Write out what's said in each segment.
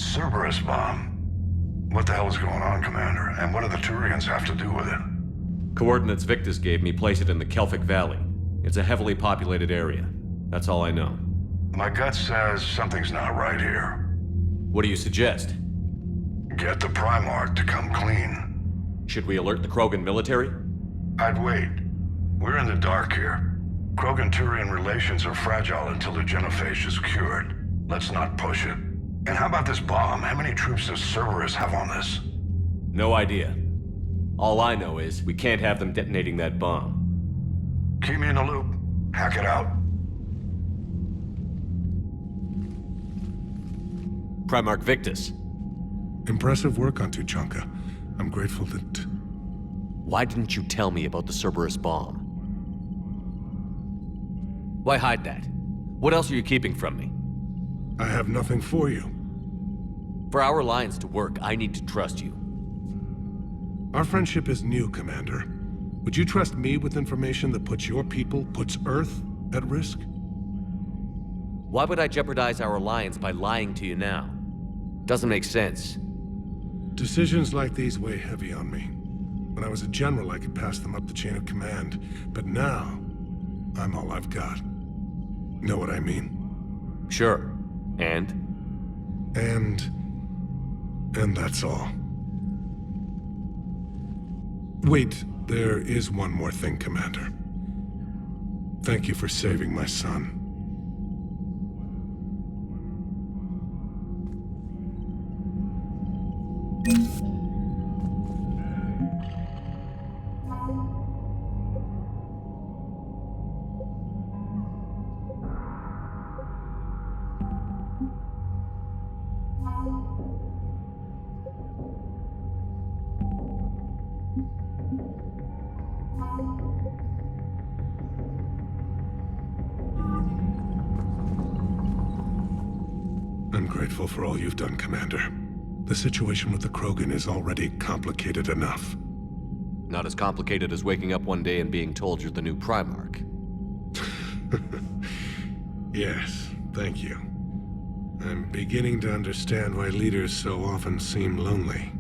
Cerberus bomb. What the hell is going on, Commander? And what do the Turians have to do with it? Coordinates Victus gave me place it in the Kelphic Valley. It's a heavily populated area. That's all I know. My gut says something's not right here. What do you suggest? Get the Primarch to come clean. Should we alert the Krogan military? I'd wait. We're in the dark here. Krogan-Turian relations are fragile until the genophage is cured. Let's not push it. And how about this bomb? How many troops does Cerberus have on this? No idea. All I know is we can't have them detonating that bomb. Keep me in the loop. Hack it out. Primarch Victus. Impressive work on Tuchanka. I'm grateful that... Why didn't you tell me about the Cerberus bomb? Why hide that? What else are you keeping from me? I have nothing for you. For our alliance to work, I need to trust you. Our friendship is new, Commander. Would you trust me with information that puts your people, puts Earth, at risk? Why would I jeopardize our alliance by lying to you now? Doesn't make sense. Decisions like these weigh heavy on me. When I was a general, I could pass them up the chain of command. But now, I'm all I've got. Know what I mean? Sure. And that's all. Wait, there is one more thing, Commander. Thank you for saving my son. I'm grateful for all you've done, Commander. The situation with the Krogan is already complicated enough. Not as complicated as waking up one day and being told you're the new Primarch. Yes, thank you. I'm beginning to understand why leaders so often seem lonely.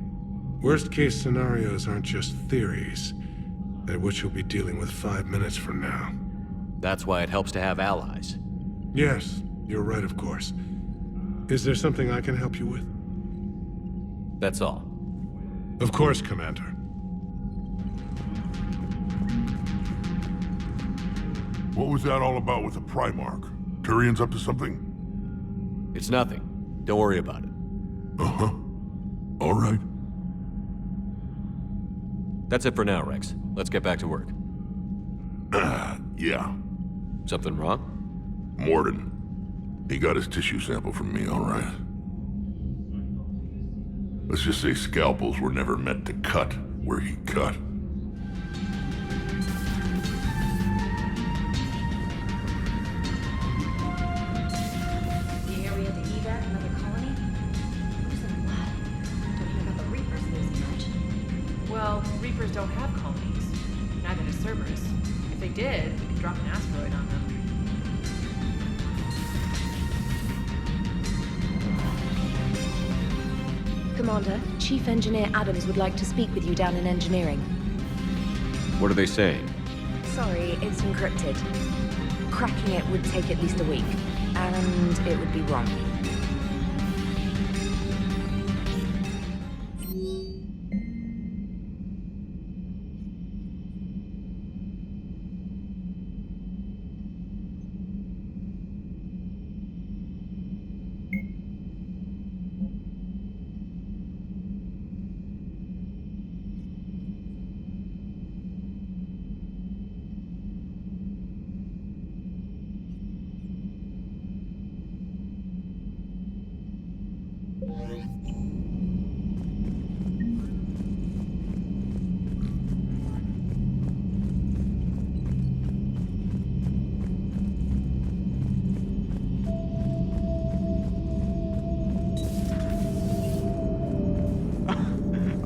Worst-case scenarios aren't just theories. They're what you'll be dealing with 5 minutes from now. That's why it helps to have allies. Yes, you're right, of course. Is there something I can help you with? That's all. Of course, Commander. What was that all about with the Primarch? Turian's up to something? It's nothing. Don't worry about it. Uh-huh. All right. That's it for now, Rex. Let's get back to work. Yeah. Something wrong? Morden. He got his tissue sample from me, all right. Let's just say scalpels were never meant to cut where he cut. The area to evac another colony? Losing what? Don't hear about the Reapers losing much. Well, Reapers don't have colonies. Neither does Cerberus. If they did, we could drop an asteroid on them. Commander, Chief Engineer Adams would like to speak with you down in engineering. What are they saying? Sorry, it's encrypted. Cracking it would take at least a week, and it would be wrong.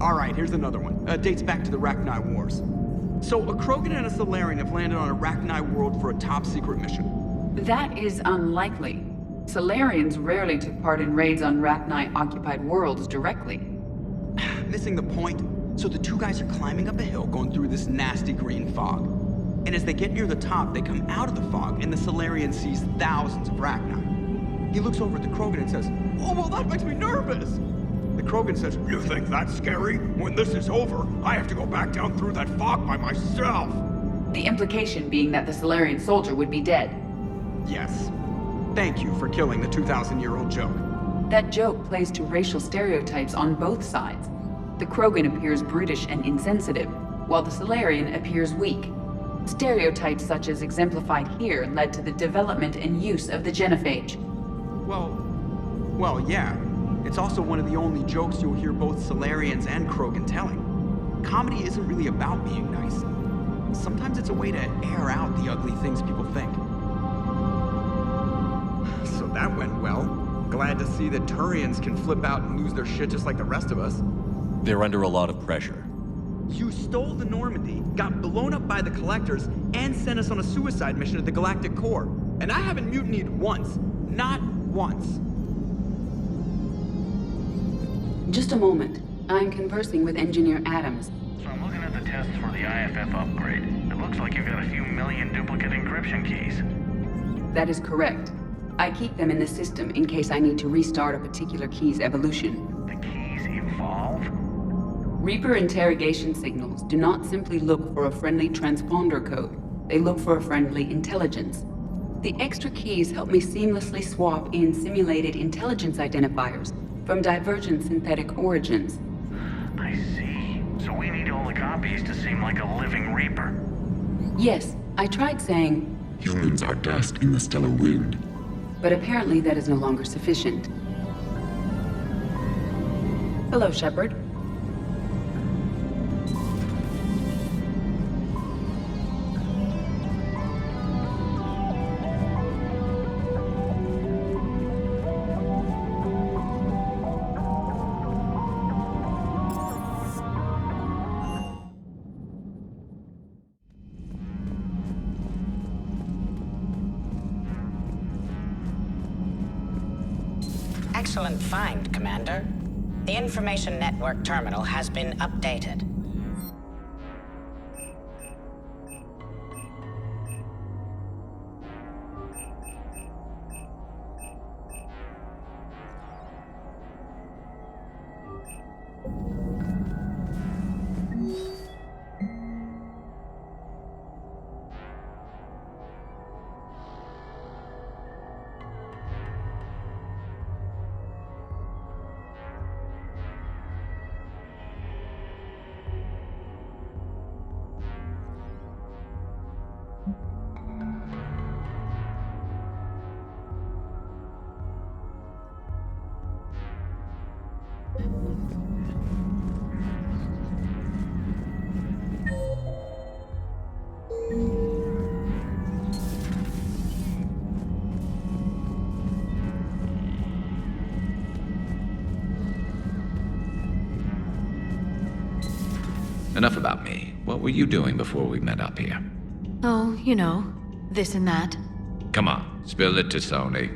Alright, here's another one. Dates back to the Rachni Wars. So, a Krogan and a Solarian have landed on a Rachni world for a top-secret mission. That is unlikely. Solarians rarely took part in raids on Rachni-occupied worlds directly. Missing the point. So the two guys are climbing up a hill going through this nasty green fog. And as they get near the top, they come out of the fog and the Solarian sees thousands of Rachni. He looks over at the Krogan and says, "Oh, well, that makes me nervous." The Krogan says, "You think that's scary? When this is over, I have to go back down through that fog by myself." The implication being that the Solarian soldier would be dead. Yes. Thank you for killing the 2,000-year-old joke. That joke plays to racial stereotypes on both sides. The Krogan appears brutish and insensitive, while the Solarian appears weak. Stereotypes such as exemplified here led to the development and use of the genophage. Well, yeah. It's also one of the only jokes you'll hear both Solarians and Krogan telling. Comedy isn't really about being nice. Sometimes it's a way to air out the ugly things people think. So that went well. Glad to see that Turians can flip out and lose their shit just like the rest of us. They're under a lot of pressure. You stole the Normandy, got blown up by the Collectors, and sent us on a suicide mission at the Galactic Core. And I haven't mutinied once. Not once. Just a moment. I'm conversing with Engineer Adams. So I'm looking at the tests for the IFF upgrade. It looks like you've got a few million duplicate encryption keys. That is correct. I keep them in the system in case I need to restart a particular key's evolution. The keys evolve? Reaper interrogation signals do not simply look for a friendly transponder code. They look for a friendly intelligence. The extra keys help me seamlessly swap in simulated intelligence identifiers from divergent synthetic origins. I see. So we need all the copies to seem like a living Reaper. Yes, I tried saying, "Humans are dust in the stellar wind." but apparently that is no longer sufficient. Hello, Shepard. Excellent find, Commander. The information network terminal has been updated. Enough about me. What were you doing before we met up here? Oh, you know, this and that. Come on, spill it to Sony.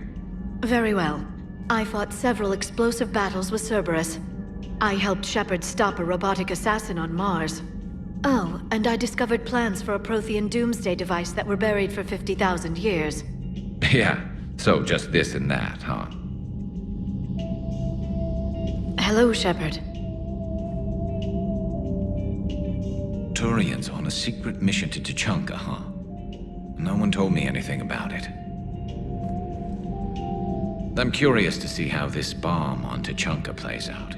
Very well. I fought several explosive battles with Cerberus. I helped Shepard stop a robotic assassin on Mars. Oh, and I discovered plans for a Prothean doomsday device that were buried for 50,000 years. Yeah, so just this and that, huh? Hello, Shepard. Turians on a secret mission to Tuchanka, huh? No one told me anything about it. I'm curious to see how this bomb on Tuchanka plays out.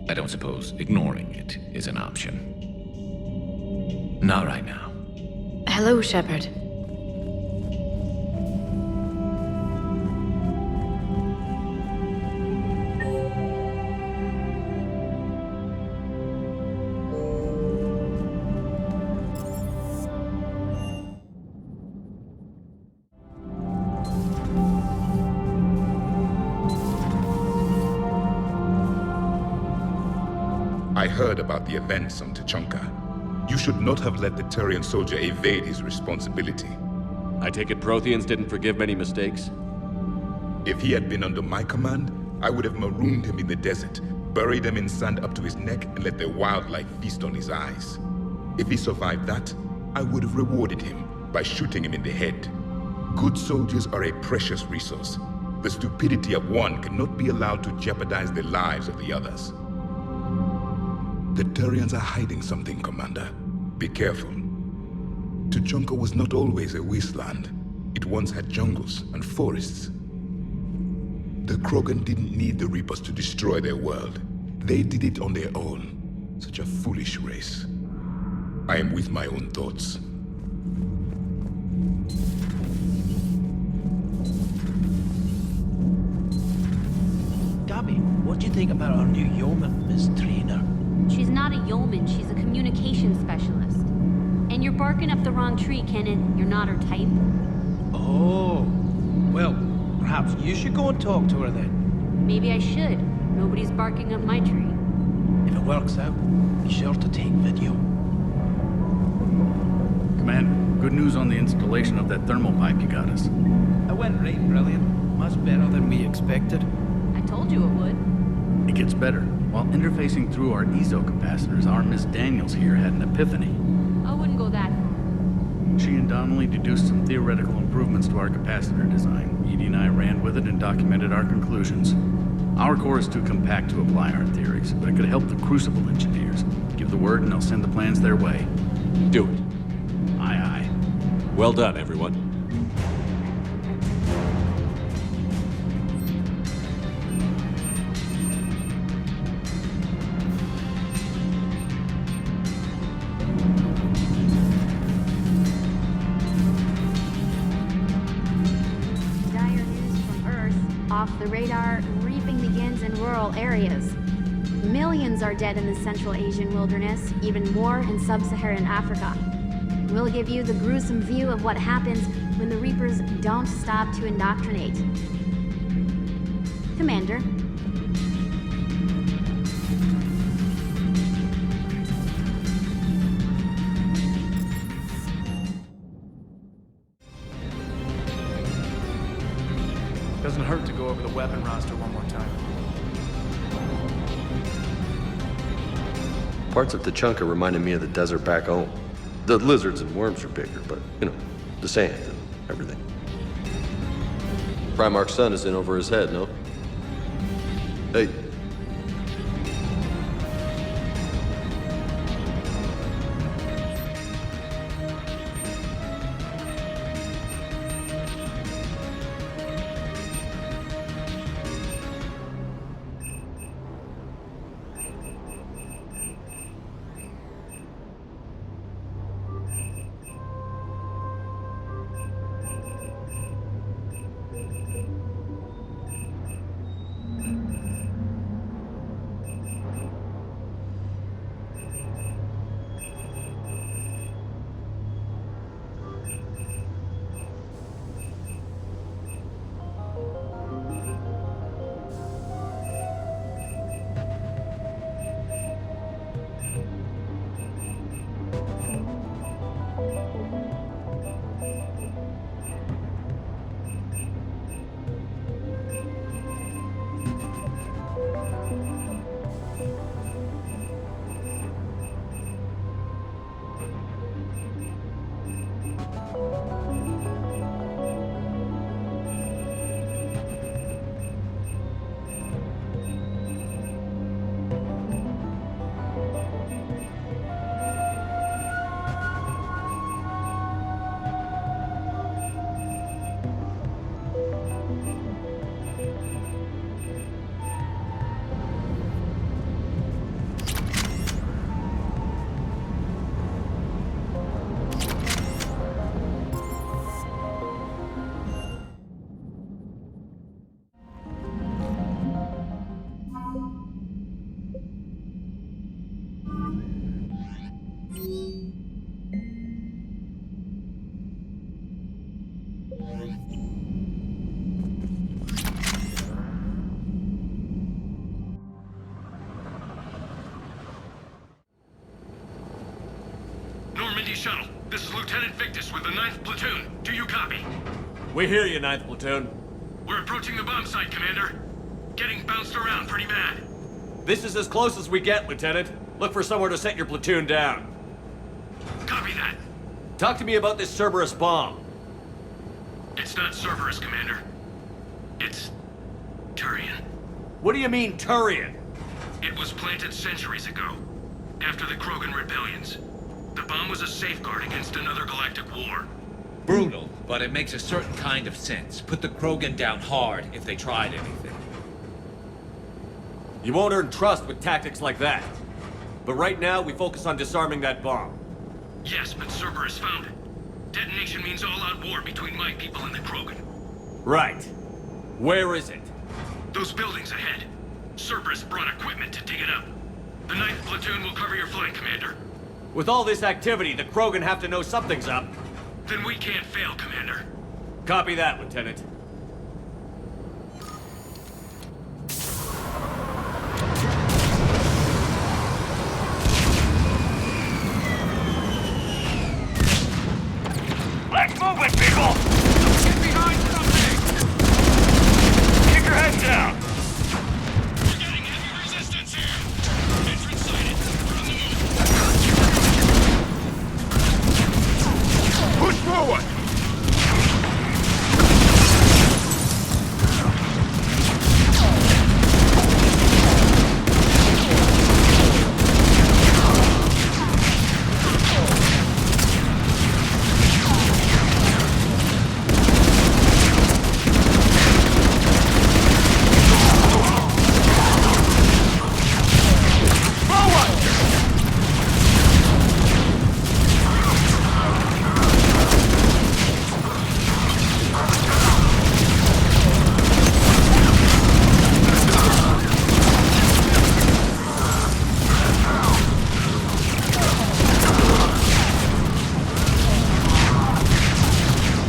I don't suppose ignoring it is an option. Not right now. Hello, Shepard. I heard about the events on Tuchanka. You should not have let the Turian soldier evade his responsibility. I take it Protheans didn't forgive many mistakes? If he had been under my command, I would have marooned him in the desert, buried him in sand up to his neck, and let the wildlife feast on his eyes. If he survived that, I would have rewarded him by shooting him in the head. Good soldiers are a precious resource. The stupidity of one cannot be allowed to jeopardize the lives of the others. The Turians are hiding something, Commander. Be careful. Tuchanka was not always a wasteland. It once had jungles and forests. The Krogan didn't need the Reapers to destroy their world. They did it on their own. Such a foolish race. I am with my own thoughts. Gabby, what do you think about our new yeoman, Miss Trainer? She's not a yeoman, she's a communication specialist. And you're barking up the wrong tree, Kenan. You're not her type. Oh, well, perhaps you should go and talk to her then. Maybe I should. Nobody's barking up my tree. If it works out, be sure to take video. Commander, good news on the installation of that thermal pipe you got us. It went right brilliant. Much better than we expected. I told you it would. It gets better. While interfacing through our ESO capacitors, our Miss Daniels here had an epiphany. I wouldn't go that far. She and Donnelly deduced some theoretical improvements to our capacitor design. Edie and I ran with it and documented our conclusions. Our core is too compact to apply our theories, but it could help the Crucible engineers. Give the word and they'll send the plans their way. Do it. Aye, aye. Well done, everyone. Off the radar, reaping begins in rural areas. Millions are dead in the Central Asian wilderness, even more in sub-Saharan Africa. We'll give you the gruesome view of what happens when the Reapers don't stop to indoctrinate. Commander. Doesn't hurt to go over the weapon roster one more time. Parts of Tuchanka reminded me of the desert back home. The lizards and worms are bigger, but, the sand and everything. Primarch's sun is in over his head, no? Hey. Normandy Shuttle, this is Lieutenant Victus with the 9th Platoon. Do you copy? We hear you, 9th Platoon. We're approaching the bomb site, Commander. Getting bounced around pretty bad. This is as close as we get, Lieutenant. Look for somewhere to set your platoon down. Copy that. Talk to me about this Cerberus bomb. It's not Cerberus, Commander. It's Turian. What do you mean, Turian? It was planted centuries ago, after the Krogan rebellions. The bomb was a safeguard against another galactic war. Brutal, but it makes a certain kind of sense. Put the Krogan down hard if they tried anything. You won't earn trust with tactics like that. But right now, we focus on disarming that bomb. Yes, but Cerberus found it. Detonation means all-out war between my people and the Krogan. Right. Where is it? Those buildings ahead. Cerberus brought equipment to dig it up. The 9th Platoon will cover your flank, Commander. With all this activity, the Krogan have to know something's up. Then we can't fail, Commander. Copy that, Lieutenant. Let's move it, people! Get behind something! Keep your heads down! We're getting heavy resistance here! Entrance sighted. We're on the move! Push forward!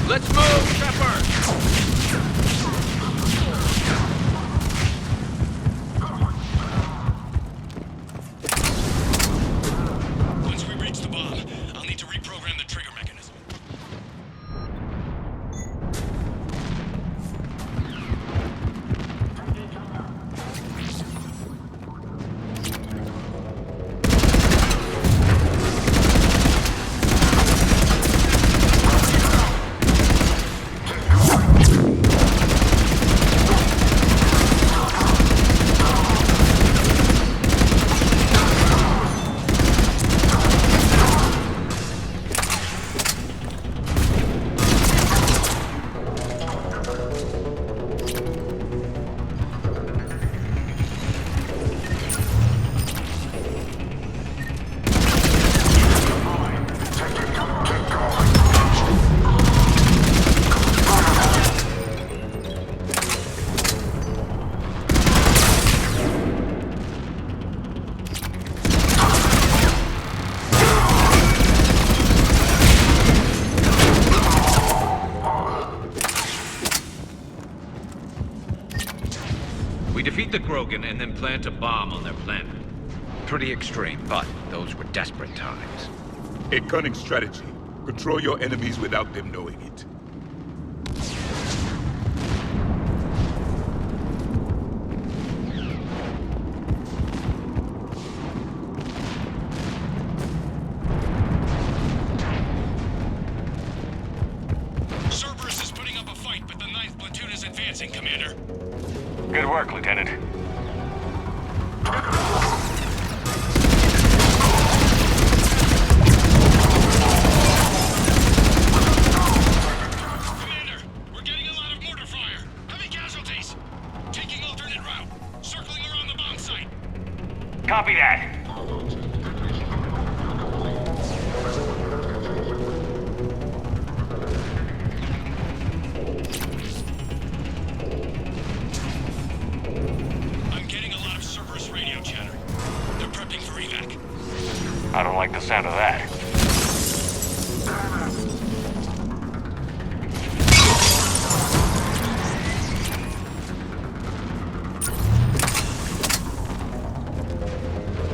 Let's move, Shepard! Once we reach the bomb, I'll need to reprogram the trigger mechanism. We defeat the Krogan and then plant a bomb on their planet. Pretty extreme, but those were desperate times. A cunning strategy. Control your enemies without them knowing it. Cerberus is putting up a fight, but the 9th Platoon is advancing, Commander. Good work, Lieutenant. Commander, we're getting a lot of mortar fire. Heavy casualties. Taking alternate route. Circling around the bomb site. Copy that. I'm getting a lot of Cerberus radio chatter. They're prepping for evac. I don't like the sound of that.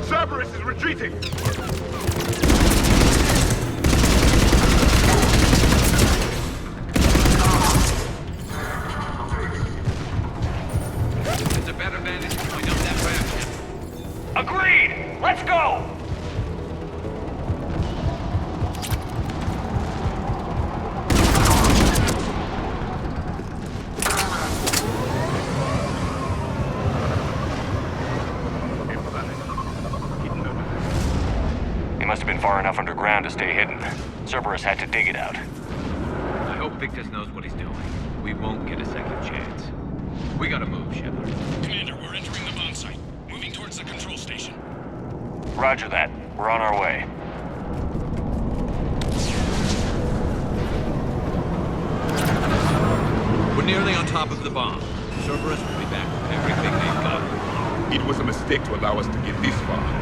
Cerberus is retreating! enough underground to stay hidden. Cerberus had to dig it out. I hope Victus knows what he's doing. We won't get a second chance. We gotta move, Shepard. Commander, we're entering the bomb site. Moving towards the control station. Roger that. We're on our way. We're nearly on top of the bomb. Cerberus will be back with everything they've got. It was a mistake to allow us to get this far.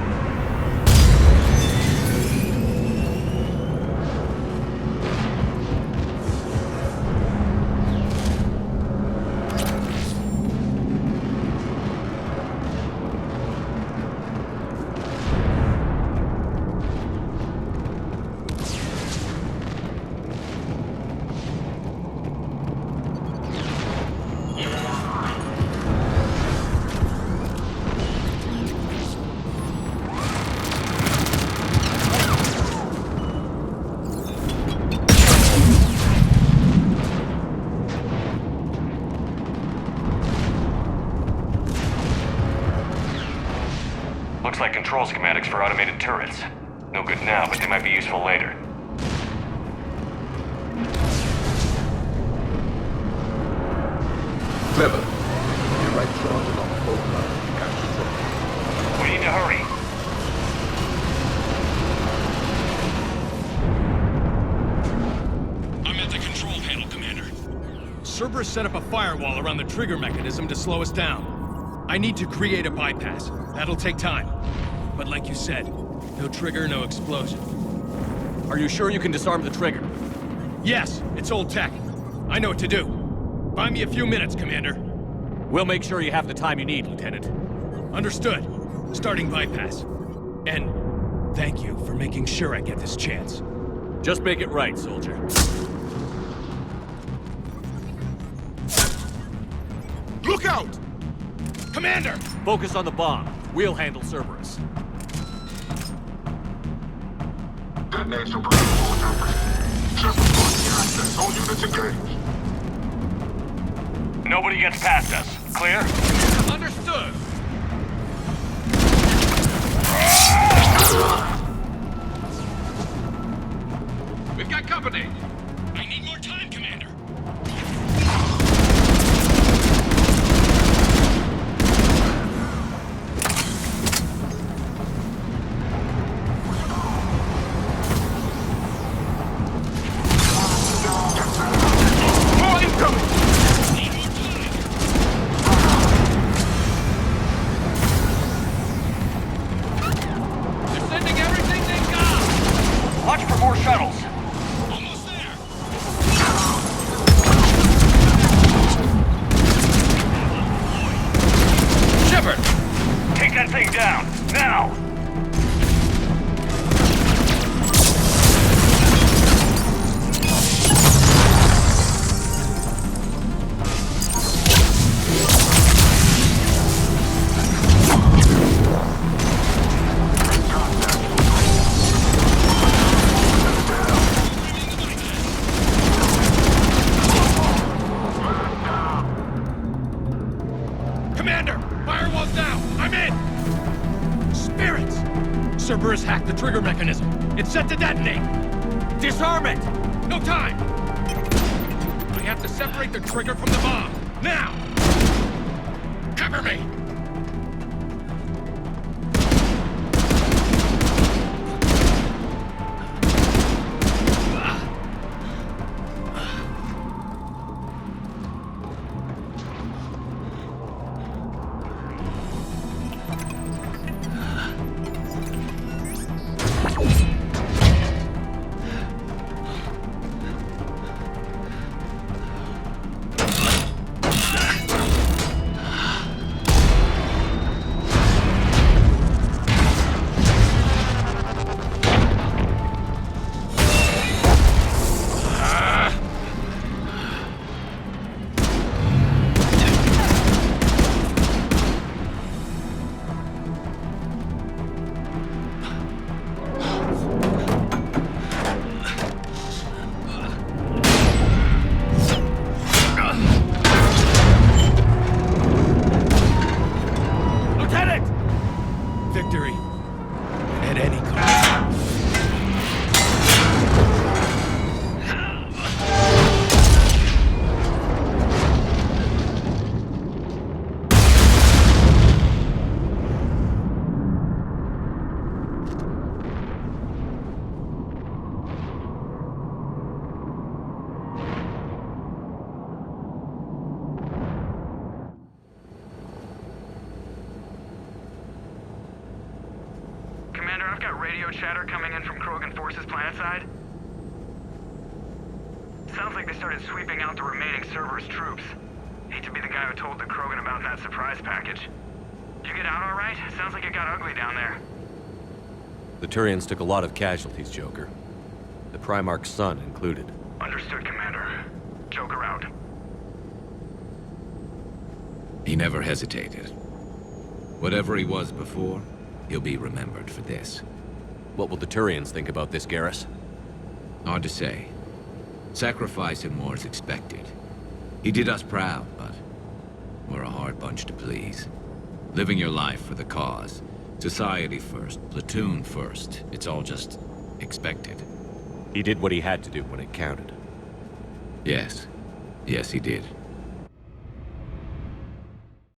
Looks like control schematics for automated turrets. No good now, but they might be useful later. Clever. You're right charge along the whole line. We need to hurry. I'm at the control panel, Commander. Cerberus set up a firewall around the trigger mechanism to slow us down. I need to create a bypass. That'll take time. But like you said, no trigger, no explosion. Are you sure you can disarm the trigger? Yes, it's old tech. I know what to do. Buy me a few minutes, Commander. We'll make sure you have the time you need, Lieutenant. Understood. Starting bypass. And thank you for making sure I get this chance. Just make it right, soldier. Look out! Commander! Focus on the bomb. We'll handle Cerberus. Detonate suppressible attackers. Shepard blocking access. All units engaged. Nobody gets past us. Clear? Understood! We've got company! I need more time, Commander. Watch for more shuttles. Almost there. Shepard! Take that thing down, now! Commander! Firewall's down! I'm in! Spirits! Cerberus hacked the trigger mechanism. It's set to detonate! Disarm it! No time! I have to separate the trigger from the bomb! Now! Cover me! got radio chatter coming in from Krogan forces planetside? Sounds like they started sweeping out the remaining Cerberus troops. Hate to be the guy who told the Krogan about that surprise package. Did you get out all right? Sounds like it got ugly down there. The Turians took a lot of casualties, Joker. The Primarch's son included. Understood, Commander. Joker out. He never hesitated. Whatever he was before, he'll be remembered for this. What will the Turians think about this, Garrus? Hard to say. Sacrifice in war is expected. He did us proud, but we're a hard bunch to please. Living your life for the cause. Society first, platoon first. It's all just expected. He did what he had to do when it counted. Yes. Yes, he did.